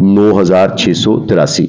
9,683।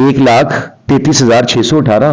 1,33,618।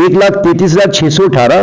1,33,618,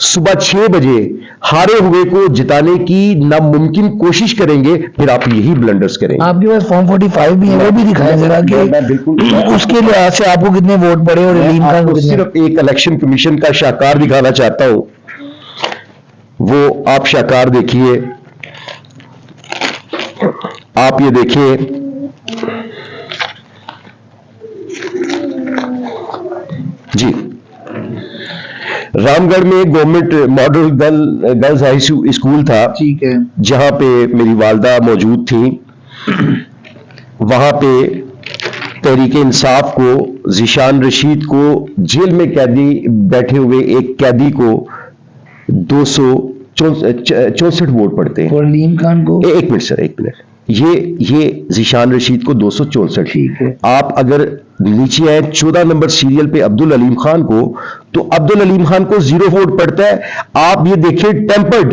صبح 6 بجے ہارے ہوئے کو جتانے کی ناممکن کوشش کریں گے، پھر آپ یہی بلنڈرز کریں گے۔ آپ کے پاس فارم 45 بھی ہے، وہ بھی دکھائیں ذرا کہ اس کے لحاظ سے آپ کو کتنے ووٹ پڑے اور علیم خان کو صرف ایک الیکشن کمیشن کا شاہکار دکھانا چاہتا ہوں، وہ آپ شاہکار دیکھیے، آپ یہ دیکھیے، جی رام گڑھ میں government model girls high school تھا، ٹھیک ہے، جہاں پہ میری والدہ موجود تھیں۔ وہاں پہ تحریک انصاف کو، ذیشان رشید کو، جیل میں قیدی بیٹھے ہوئے ایک قیدی کو 264 ووٹ پڑتے ہیں، اور علیم خان کو ایک منٹ سر، ایک منٹ، یہ ذیشان رشید کو 264۔ ٹھیک ہے، آپ اگر نیچے آئے 14 نمبر سیریل پہ عبدالعلیم خان کو، تو عبدالعلیم خان کو 0 ووٹ پڑتا ہے۔ آپ یہ دیکھیں ٹیمپرڈ،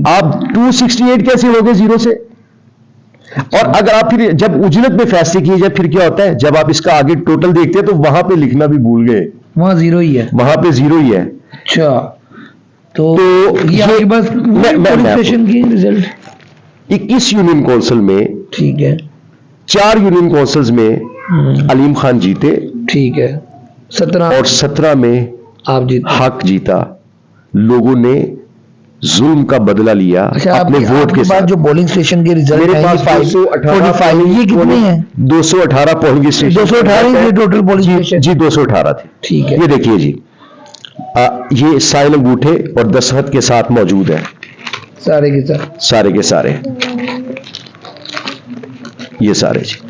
آپ 268 کیسے ہو گئے 0 سے؟ اور اگر آپ پھر جب اجلت میں فیصلے کیے جائے پھر کیا ہوتا ہے؟ جب آپ اس کا آگے ٹوٹل دیکھتے ہیں تو وہاں پہ لکھنا بھی بھول گئے، وہاں 0 ہی ہے، وہاں پہ 0 ہی ہے۔ اچھا، تو یہ آپ کے پاس پولیس کی رزلٹ 21 یونین کونسل میں، ٹھیک ہے، 4 یونین کونسلز میں علیم خان جیتے، ٹھیک ہے، 17 اور 17 میں آپ جیتے۔ حق جیتا، لوگوں نے ظلم کا بدلہ لیا اپنے ووٹ کے ساتھ۔ جو پولنگ اسٹیشن کے رزلٹ میرے پاس 218 یہ کتنے ہیں؟ 218 polling station, 218 total polling station, جی 218 تھے، ٹھیک ہے۔ یہ دیکھیے جی، یہ سائن انگوٹھے اور دستخط کے ساتھ موجود ہیں، سارے کے ساتھ، سارے کے سارے، یہ سارے جی۔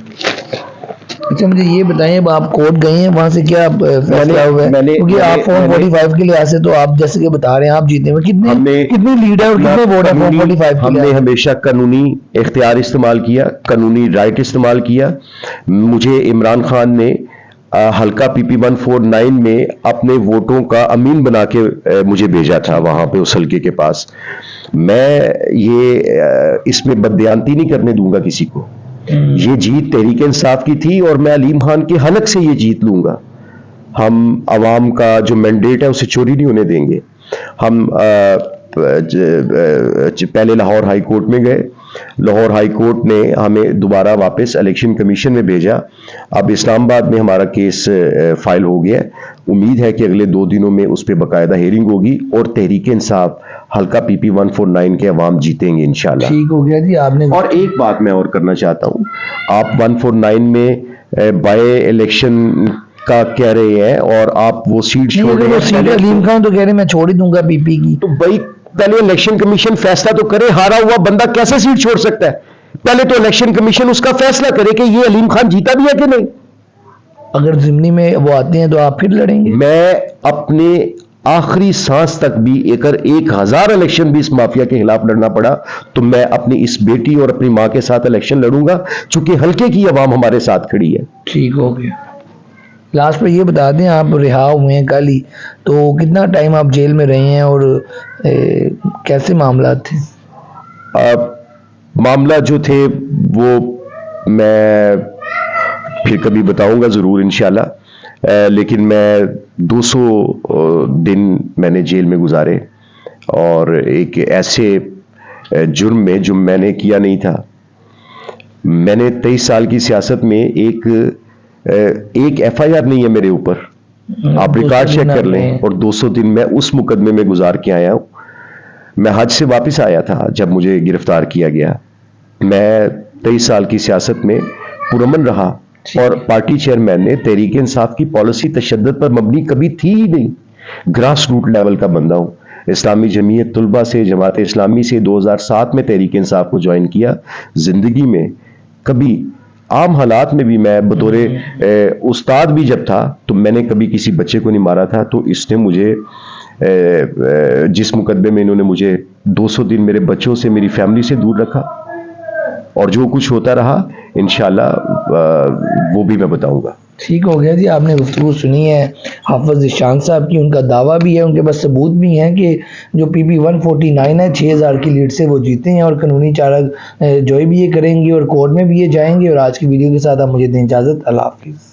اچھا مجھے یہ بتائیں، اب آپ کورٹ گئے ہیں، وہاں سے کیا فیصلہ ہوا ہے؟ کیونکہ آپ فارم 45 کے لحاظ سے تو آپ جیسے کہ بتا رہے ہیں آپ جیتے ہوئے، کتنی لیڈ ہے اور کتنے ووٹ ہیں فارم 45 ہم نے ہمیشہ قانونی اختیار استعمال کیا، قانونی رائٹ استعمال کیا۔ مجھے عمران خان نے حلقہ پی پی 149 میں اپنے ووٹوں کا امین بنا کے مجھے بھیجا تھا وہاں پہ اس حلقے کے پاس۔ میں یہ اس میں بددیانتی نہیں کرنے دوں گا کسی کو، یہ جیت تحریک انصاف کی تھی اور میں علیم خان کے حلق سے یہ جیت لوں گا۔ ہم عوام کا جو مینڈیٹ ہے اسے چوری نہیں ہونے دیں گے۔ ہم پہلے لاہور ہائی کورٹ میں گئے، لاہور ہائی کورٹ نے ہمیں دوبارہ واپس الیکشن کمیشن میں بھیجا۔ اب اسلام آباد میں ہمارا کیس فائل ہو گیا ہے، امید ہے کہ اگلے 2 دنوں میں اس پہ باقاعدہ ہیئرنگ ہوگی اور تحریک انصاف حلقہ پی پی 149 کے عوام جیتیں گے انشاءاللہ۔ ٹھیک ہو گیا جی، آپ نے۔ اور ایک بات میں اور کرنا چاہتا ہوں، آپ 149 میں بائی الیکشن کا کہہ رہے ہیں اور آپ وہ سیٹ چھوڑ رہے ہیں۔ علیم خان تو کہہ رہے ہیں میں چھوڑ ہی دوں گا پی پی کی، تو بھائی پہلے الیکشن کمیشن فیصلہ تو کرے، ہارا ہوا بندہ کیسے سیٹ چھوڑ سکتا ہے؟ پہلے تو الیکشن کمیشن اس کا فیصلہ کرے کہ یہ علیم خان جیتا بھی ہے کہ نہیں۔ اگر ضمنی میں وہ آتے ہیں تو آپ پھر لڑیں گے؟ میں اپنے آخری سانس تک بھی، اگر 1000 الیکشن بھی اس مافیا کے خلاف لڑنا پڑا تو میں اپنی اس بیٹی اور اپنی ماں کے ساتھ الیکشن لڑوں گا، چونکہ حلقے کی عوام ہمارے ساتھ کھڑی ہے۔ ٹھیک ہو گیا۔ لاسٹ پہ یہ بتا دیں، آپ رہا ہوئے ہیں کل ہی، تو کتنا ٹائم آپ جیل میں رہے ہیں اور کیسے معاملات تھے؟ معاملہ جو تھے وہ میں پھر کبھی بتاؤں گا ضرور انشاءاللہ، لیکن میں 200 دن میں نے جیل میں گزارے اور ایک ایسے جرم میں جو میں نے کیا نہیں تھا۔ میں نے 23 سال کی سیاست میں ایک ایف آئی آر نہیں ہے میرے اوپر، آپ ریکارڈ چیک کر لیں، اور 200 دن میں اس مقدمے میں گزار کے آیا ہوں۔ میں حج سے واپس آیا تھا جب مجھے گرفتار کیا گیا۔ میں 23 سال کی سیاست میں پرامن رہا اور پارٹی چیئرمین نے تحریک انصاف کی پالیسی تشدد پر مبنی کبھی تھی ہی نہیں۔ گراس روٹ لیول کا بندہ ہوں۔ اسلامی جمعیت طلبہ سے، جماعت اسلامی سے 2007 میں تحریک انصاف کو جوائن کیا۔ زندگی میں کبھی عام حالات میں بھی میں بطور استاد بھی جب تھا تو میں نے کبھی کسی بچے کو نہیں مارا تھا، تو اس نے مجھے جس مقدمے میں انہوں نے مجھے 200 دن میرے بچوں سے، میری فیملی سے دور رکھا، اور جو کچھ ہوتا رہا انشاءاللہ وہ بھی میں بتاؤں گا۔ ٹھیک ہو گیا جی، آپ نے گفتگو سنی ہے حافظ ذیشان صاحب کی، ان کا دعویٰ بھی ہے، ان کے پاس ثبوت بھی ہیں کہ جو پی پی 149 ہے 6000 کی لیڈ سے وہ جیتے ہیں، اور قانونی چارہ جوئی بھی یہ کریں گے اور کورٹ میں بھی یہ جائیں گے۔ اور آج کی ویڈیو کے ساتھ آپ مجھے دیں اجازت، اللہ حافظ۔